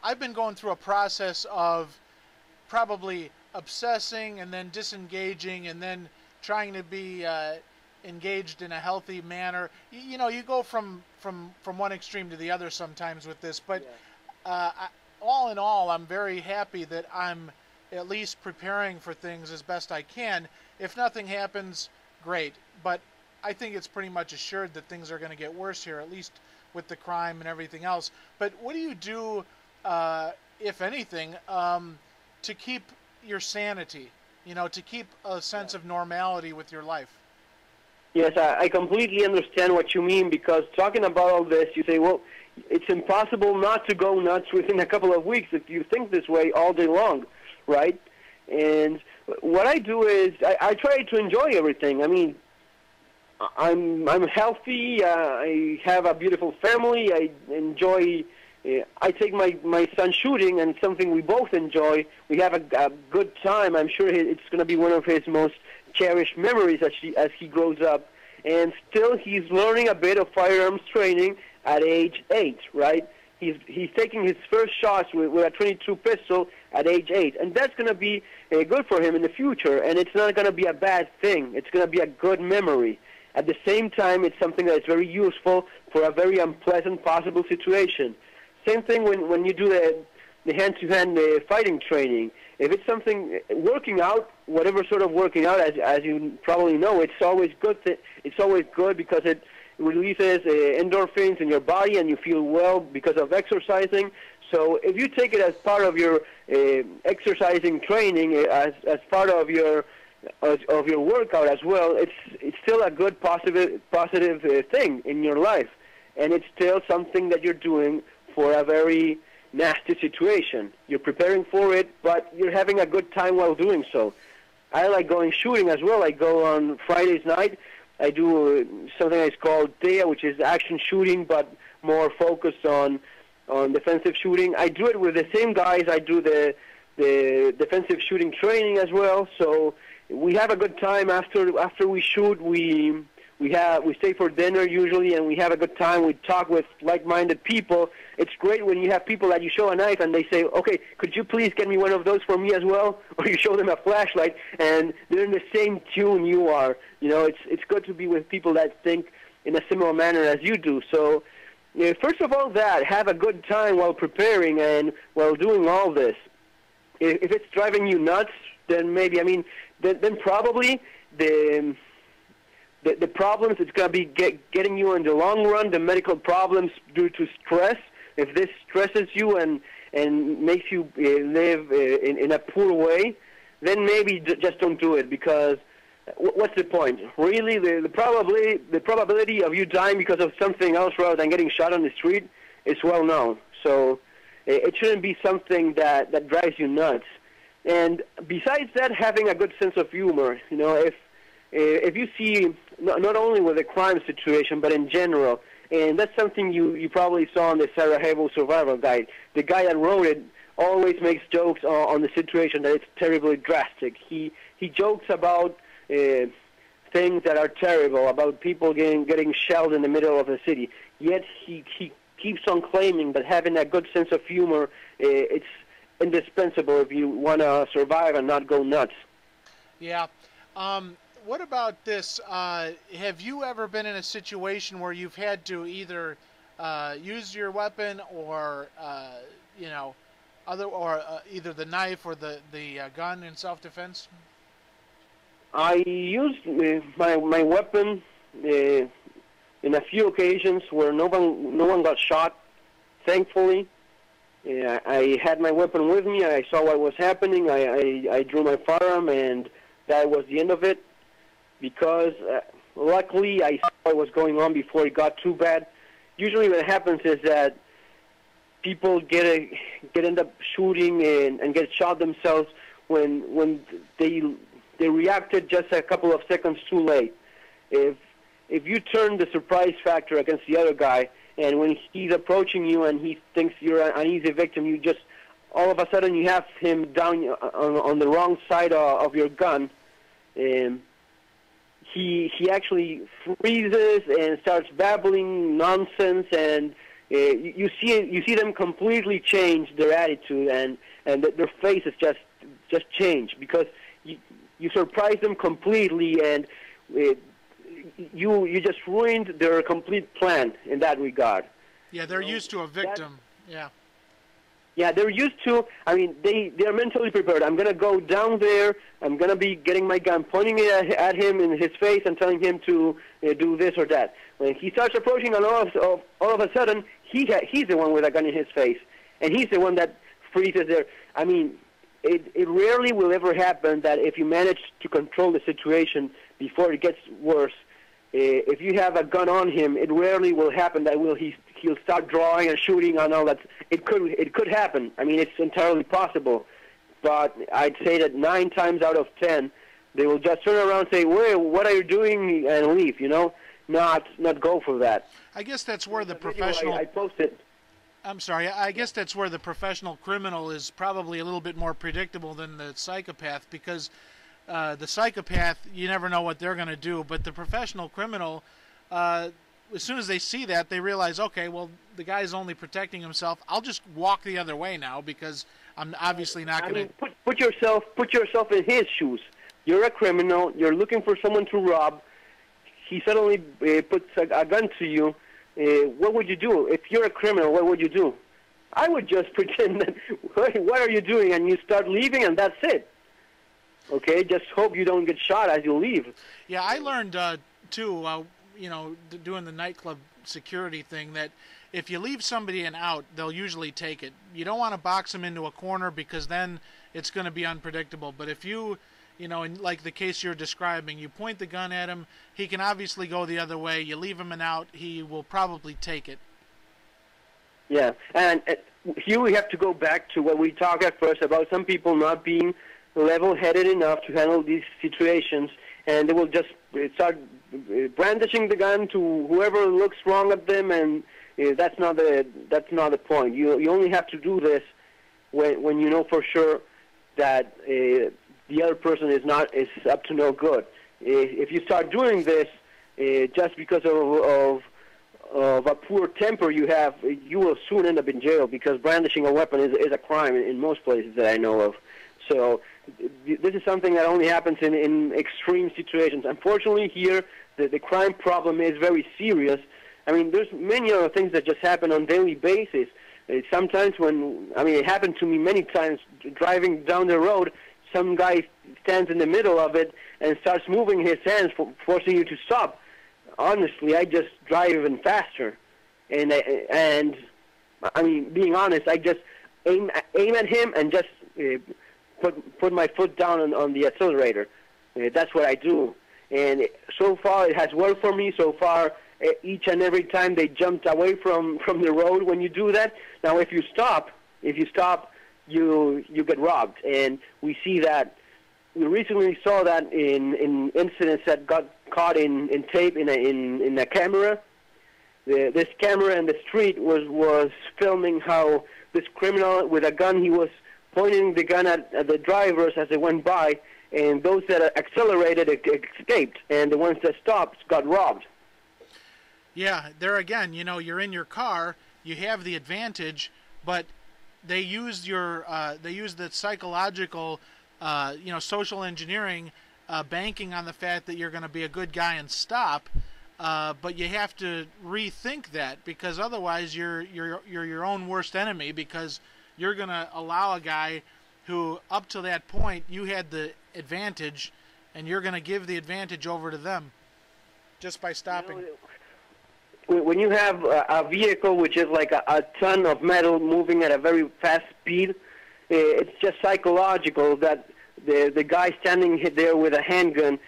I've been going through a process of probably obsessing and then disengaging and then trying to be engaged in a healthy manner. You know, you go from one extreme to the other sometimes with this, but all in all, I'm very happy that I'm at least preparing for things as best I can. If nothing happens, great, but I think it's pretty much assured that things are going to get worse here, at least with the crime and everything else. But what do you do, if anything, to keep your sanity, you know, to keep a sense of normality with your life? Yes, I completely understand what you mean, because talking about all this, you say, well, it's impossible not to go nuts within a couple of weeks if you think this way all day long, right? And what I do is I try to enjoy everything. I mean, I'm healthy. I have a beautiful family. I enjoy. I take my son shooting, and it's something we both enjoy. We have a good time. I'm sure it's going to be one of his most cherished memories as he grows up. And still, he's learning a bit of firearms training at age 8, right? He's taking his first shots with a .22 pistol at age 8, and that's going to be good for him in the future. And it's not going to be a bad thing. It's going to be a good memory. At the same time, it's something that's very useful for a very unpleasant possible situation. Same thing when you do the hand-to-hand fighting training. If it's something working out, whatever sort of working out, as you probably know, it's always good. It's always good because it releases endorphins in your body, and you feel well because of exercising. So if you take it as part of your exercising training, as part of your workout as well, it's still a good positive thing in your life, and it's still something that you're doing for a very nasty situation. You're preparing for it, but you're having a good time while doing so. I like going shooting as well. I go on Fridays night. I do something that's called TEA, which is action shooting, but more focused on defensive shooting. I do it with the same guys. I do the defensive shooting training as well. So we have a good time after we shoot. We stay for dinner usually, and we have a good time. We talk with like-minded people. It's great when you have people that you show a knife and they say, okay, could you please get me one of those for me as well? Or you show them a flashlight and they're in the same tune you are. You know, it's good to be with people that think in a similar manner as you do. So first of all, have a good time while preparing and while doing all this. If it's driving you nuts, then maybe, then probably the problems, it's going to be getting you in the long run, the medical problems due to stress. If this stresses you and makes you live in a poor way, then maybe just don't do it, because what's the point? Really, the probability of you dying because of something else rather than getting shot on the street is well known. So it shouldn't be something that drives you nuts. And besides that, having a good sense of humor. You know, if you see, not only with the crime situation, but in general, and that's something you probably saw in the Sarajevo Survival Guide. The guy that wrote it always makes jokes on the situation that it's terribly drastic. He jokes about things that are terrible, about people getting shelled in the middle of the city. Yet he keeps on claiming that having a good sense of humor, it's indispensable if you want to survive and not go nuts. Yeah. What about this? Have you ever been in a situation where you've had to either use your weapon or you know, either the knife or the gun in self-defense? I used my weapon in a few occasions where no one got shot. Thankfully, I had my weapon with me. I saw what was happening. I drew my firearm, and that was the end of it. Because luckily I saw what was going on before it got too bad. Usually what happens is that people end up shooting and get shot themselves when they reacted just a couple of seconds too late. If you turn the surprise factor against the other guy, and when he's approaching you and he thinks you're an easy victim, you just all of a sudden you have him down on the wrong side of your gun. He actually freezes and starts babbling nonsense, and you see them completely change their attitude, and their faces just change because you surprise them completely, and you just ruined their complete plan in that regard. Yeah, they're used to a victim. Yeah. Yeah, they're used to, I mean, they're mentally prepared. I'm going to go down there, I'm going to be getting my gun, pointing it at him in his face and telling him to do this or that. When he starts approaching, and all of a sudden, he's the one with a gun in his face, and he's the one that freezes there. I mean, it rarely will ever happen that if you manage to control the situation before it gets worse, if you have a gun on him, it rarely will happen that he'll start drawing and shooting and all that. It could happen. I mean, it's entirely possible. But I'd say that 9 times out of 10, they will just turn around and say, "Well, what are you doing?" and leave. You know, not go for that. I guess that's where the professional. I posted. I'm sorry. I guess that's where the professional criminal is probably a little bit more predictable than the psychopath, because the psychopath, you never know what they're going to do, but the professional criminal, as soon as they see that, they realize, okay, well, the guy's only protecting himself. I'll just walk the other way now because I'm obviously not going to. Put yourself in his shoes. You're a criminal. You're looking for someone to rob. He suddenly puts a gun to you. What would you do? If you're a criminal, what would you do? I would just pretend that, what are you doing? And you start leaving, and that's it. Okay, just hope you don't get shot as you leave. Yeah, I learned too, you know, doing the nightclub security thing, that if you leave somebody out, they'll usually take it. You don't want to box them into a corner because then it's going to be unpredictable. But if you know, in like the case you're describing, you point the gun at him, he can obviously go the other way. You leave him out, he will probably take it. Yeah, and here we have to go back to what we talked at first about some people not being level-headed enough to handle these situations, and they will just start brandishing the gun to whoever looks wrong at them, and that's not the point. You only have to do this when you know for sure that the other person is up to no good. If you start doing this just because of a poor temper you have, you will soon end up in jail, because brandishing a weapon is a crime in most places that I know of. So this is something that only happens in extreme situations. Unfortunately, here the crime problem is very serious. I mean, there's many other things that just happen on a daily basis. Sometimes it happened to me many times driving down the road, some guy stands in the middle of it and starts moving his hands, forcing you to stop. Honestly, I just drive even faster. And I mean, being honest, I just aim at him and just put my foot down on the accelerator. That's what I do. And so far, it has worked for me. So far, each and every time they jumped away from the road when you do that. Now, if you stop, you get robbed. And we see that. We recently saw that in incidents that got caught in tape in a camera. This camera in the street was filming how this criminal with a gun, he was pointing the gun at the drivers as they went by, and those that accelerated escaped, and the ones that stopped got robbed. Yeah, there again, you know, you're in your car, you have the advantage, but they use the psychological, you know, social engineering, banking on the fact that you're going to be a good guy and stop. But you have to rethink that, because otherwise you're your own worst enemy, because you're going to allow a guy who up to that point you had the advantage, and you're going to give the advantage over to them just by stopping. You know, when you have a vehicle which is like a ton of metal moving at a very fast speed, it's just psychological that the guy standing there with a handgun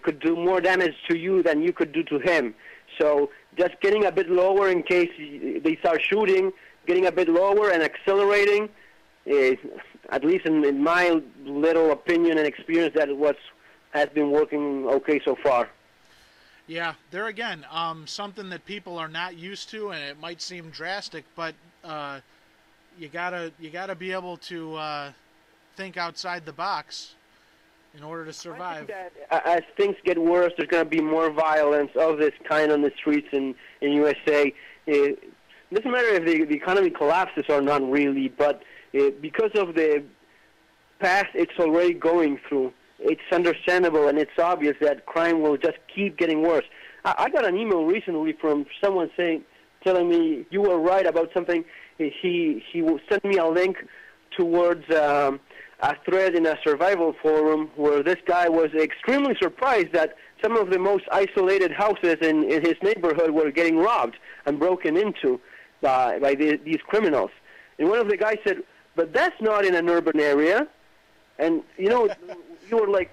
could do more damage to you than you could do to him. So just getting a bit lower in case they start shooting, getting a bit lower and accelerating, at least in my little opinion and experience, that has been working okay so far. Yeah, there again, something that people are not used to, and it might seem drastic, but you gotta be able to think outside the box in order to survive. I think that as things get worse, there's going to be more violence of this kind on the streets in USA. It doesn't matter if the economy collapses or not, really, but because of the path it's already going through, it's understandable and it's obvious that crime will just keep getting worse. I got an email recently from someone telling me you were right about something. He sent me a link towards a thread in a survival forum where this guy was extremely surprised that some of the most isolated houses in his neighborhood were getting robbed and broken into by these criminals. And one of the guys said, "But that's not in an urban area." And, you know, you were like,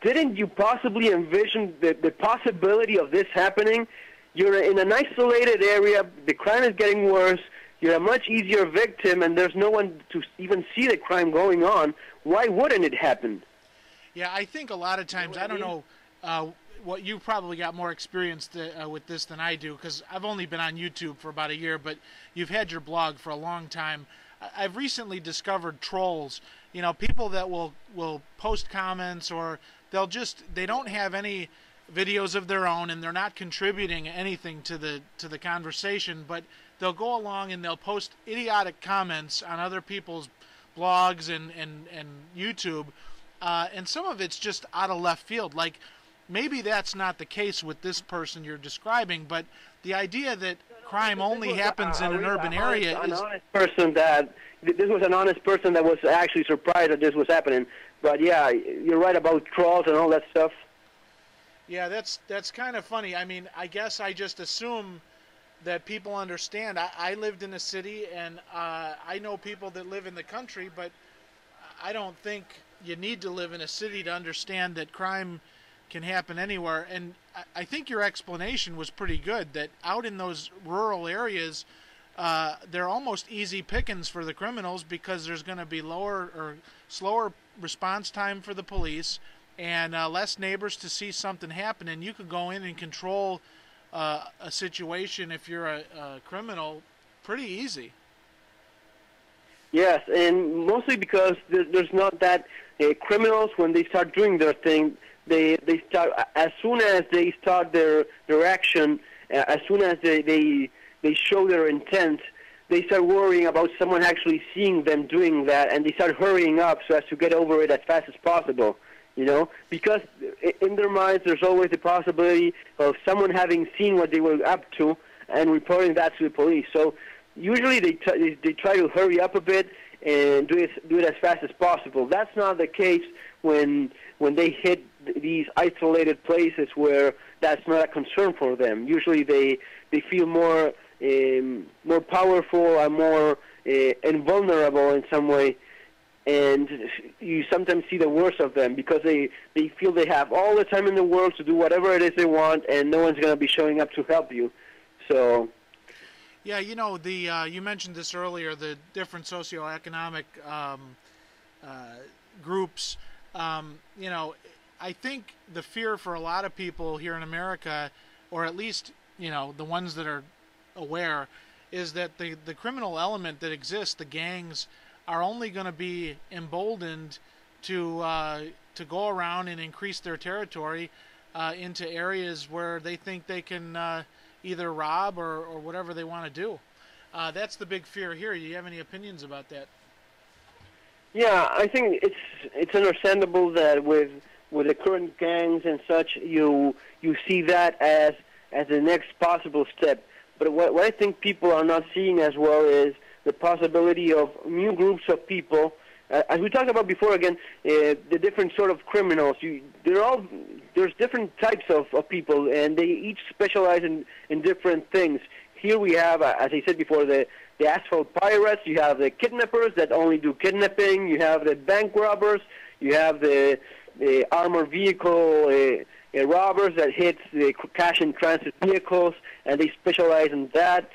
didn't you possibly envision the possibility of this happening? You're in an isolated area, the crime is getting worse, you're a much easier victim, and there's no one to even see the crime going on. Why wouldn't it happen? Yeah, I think a lot of times, I don't know what you probably got more experience with this than I do, because I've only been on YouTube for about a year, but you've had your blog for a long time. I've recently discovered trolls, you know, people that will post comments, or they don't have any videos of their own, and they're not contributing anything to the conversation, but they'll go along and they'll post idiotic comments on other people's blogs and YouTube, and some of it's just out of left field. Like, maybe that's not the case with this person you're describing, but the idea that crime only happens in an urban area is... This was an honest person that was actually surprised that this was happening. But yeah, you're right about trolls and all that stuff. Yeah, that's kind of funny. I mean, I guess I just assume that people understand. I lived in a city, and I know people that live in the country, but I don't think you need to live in a city to understand that crime can happen anywhere. And I think your explanation was pretty good, that out in those rural areas, they're almost easy pickings for the criminals, because there's going to be lower or slower response time for the police, and less neighbors to see something happen, and you could go in and control a situation if you're a criminal pretty easy. Yes, and mostly because there's not that criminals, when they start doing their thing, they start, as soon as they start their action, as soon as they show their intent, they start worrying about someone actually seeing them doing that, and they start hurrying up so as to get over it as fast as possible, you know? Because in their minds, there's always the possibility of someone having seen what they were up to and reporting that to the police. So usually they try to hurry up a bit and do it as fast as possible. That's not the case when they hit these isolated places where that's not a concern for them. Usually they feel more powerful and more invulnerable in some way, and you sometimes see the worst of them because they feel they have all the time in the world to do whatever it is they want, and no one's going to be showing up to help you. So, yeah, you know, you mentioned this earlier, the different socioeconomic groups. You know, I think the fear for a lot of people here in America, or at least, you know, the ones that are aware, is that the criminal element that exists, the gangs, are only going to be emboldened to go around and increase their territory into areas where they think they can either rob or whatever they want to do. That's the big fear here. Do you have any opinions about that? yeah, I think it's understandable that with the current gangs and such, you see that as the next possible step. But what I think people are not seeing as well is the possibility of new groups of people. As we talked about before, again, the different sort of criminals. There's different types of people, and they each specialize in different things. Here we have, as I said before, the asphalt pirates. You have the kidnappers that only do kidnapping. You have the bank robbers. You have the armored vehicle robbers that hit the cash in transit vehicles, and they specialize in that.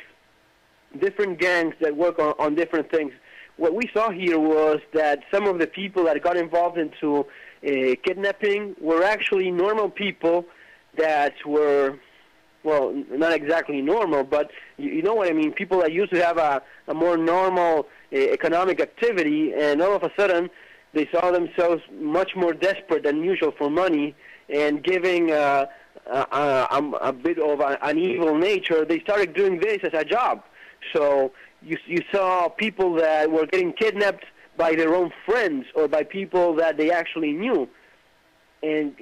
Different gangs that work on different things. What we saw here was that some of the people that got involved into kidnapping were actually normal people that were, well, not exactly normal, but you know what I mean, people that used to have a more normal economic activity, and all of a sudden they saw themselves much more desperate than usual for money, and giving a bit of an evil nature, they started doing this as a job. So you saw people that were getting kidnapped by their own friends or by people that they actually knew. And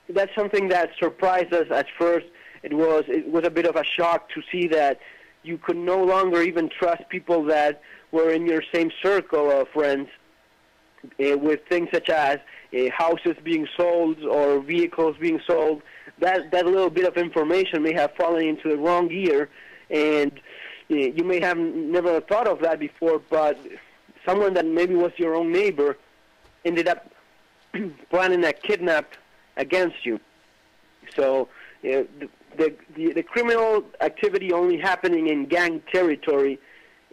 that's something that surprised us at first. It was a bit of a shock to see that you could no longer even trust people that were in your same circle of friends with things such as houses being sold or vehicles being sold. That little bit of information may have fallen into the wrong ear, and you may have never thought of that before, but someone that maybe was your own neighbor ended up planning a kidnap against you. So the criminal activity only happening in gang territory,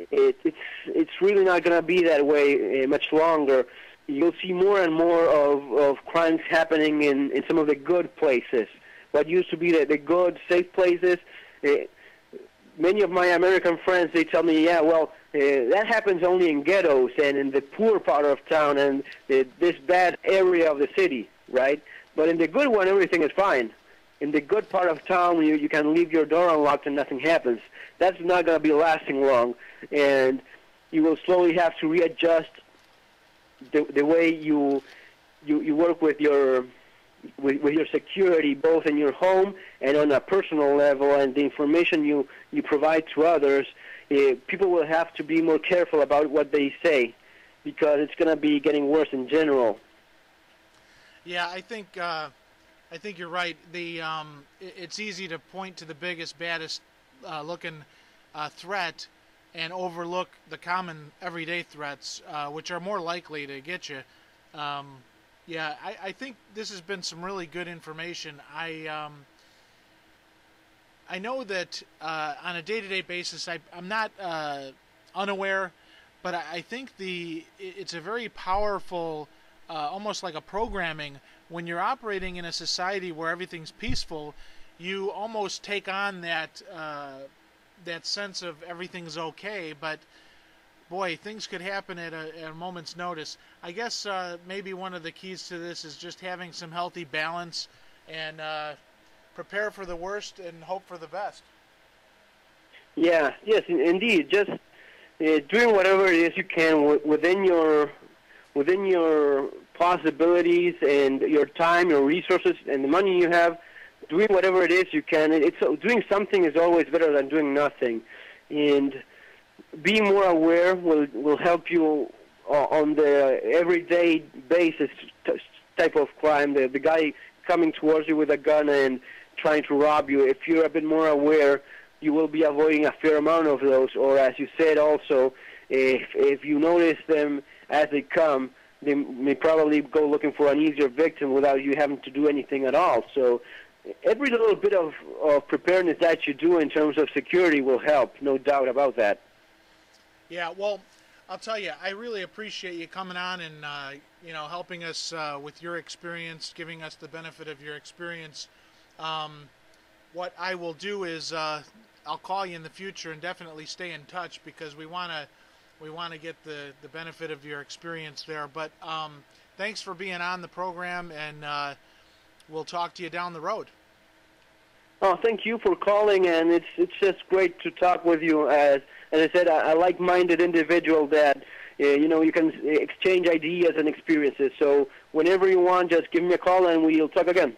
it's really not going to be that way much longer. You'll see more and more of crimes happening in some of the good places. What used to be the good, safe places, many of my American friends, they tell me, yeah, well, that happens only in ghettos and in the poor part of town and this bad area of the city, right? But in the good one, everything is fine. In the good part of town, you can leave your door unlocked and nothing happens. That's not going to be lasting long, and you will slowly have to readjust the way you work with your security, both in your home and on a personal level, and the information you provide to others. People will have to be more careful about what they say, because it's going to be getting worse in general. Yeah, I think you're right. It's easy to point to the biggest, baddest looking threat and overlook the common everyday threats, which are more likely to get you. Yeah, I think this has been some really good information. I know that on a day-to-day basis, I'm not unaware, but I think it's a very powerful, almost like a programming. When you're operating in a society where everything's peaceful, you almost take on that sense of everything's okay, but boy, things could happen at a moment's notice. I guess maybe one of the keys to this is just having some healthy balance and prepare for the worst and hope for the best. Yeah, yes, indeed. Just doing whatever it is you can within your possibilities and your time, your resources, and the money you have. Doing whatever it is you can. Doing something is always better than doing nothing, and being more aware will help you on the everyday basis type of crime. The guy coming towards you with a gun and trying to rob you. If you're a bit more aware, you will be avoiding a fair amount of those. Or as you said also, if you notice them as they come, they may probably go looking for an easier victim without you having to do anything at all. So every little bit of preparedness that you do in terms of security will help, no doubt about that. Yeah, well, I'll tell you, I really appreciate you coming on and helping us with your experience, giving us the benefit of your experience. What I will do is I'll call you in the future and definitely stay in touch, because we want to get the benefit of your experience there. But thanks for being on the program, and we'll talk to you down the road. Oh, thank you for calling, and it's just great to talk with you. As I said, a like-minded individual that you can exchange ideas and experiences. So whenever you want, just give me a call, and we'll talk again.